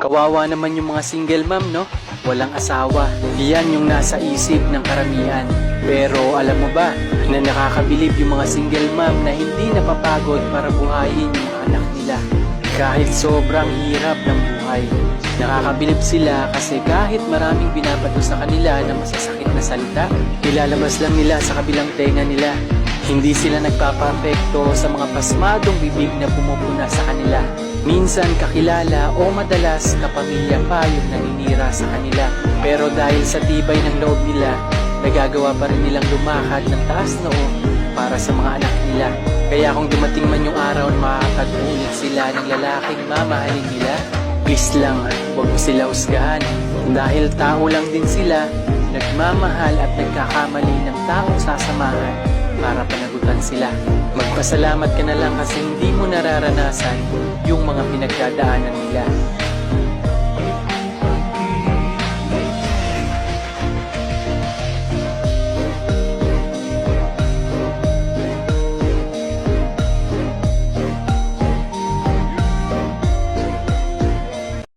Kawawa naman yung mga single mom, no? Walang asawa. Yan yung nasa isip ng karamihan. Pero alam mo ba na nakakabilib yung mga single mom na hindi napapagod para buhayin yung mga anak nila. Kahit sobrang hirap ng buhay. Nakakabilib sila kasi kahit maraming binabato sa kanila na masasakit na salita, ilalabas lang nila sa kabilang tenga nila. Hindi sila nagpapapekto sa mga pasmadong bibig na pumupuna sa kanila. Minsan kakilala o madalas kapamilya pa yung naninira sa kanila. Pero dahil sa tibay ng loob nila, nagagawa pa rin nilang lumakad ng taas noo para sa mga anak nila. Kaya kung dumating man yung araw na makakatagpulit sila ng lalaking mamahalin nila, please lang, huwag mo sila husgahan. Dahil tao lang din sila, nagmamahal at nagkakamali ng taong sasamahan para panagutan sila. Magpasalamat ka na lang kasi hindi mo nararanasan yung mga pinagdadaanan nila.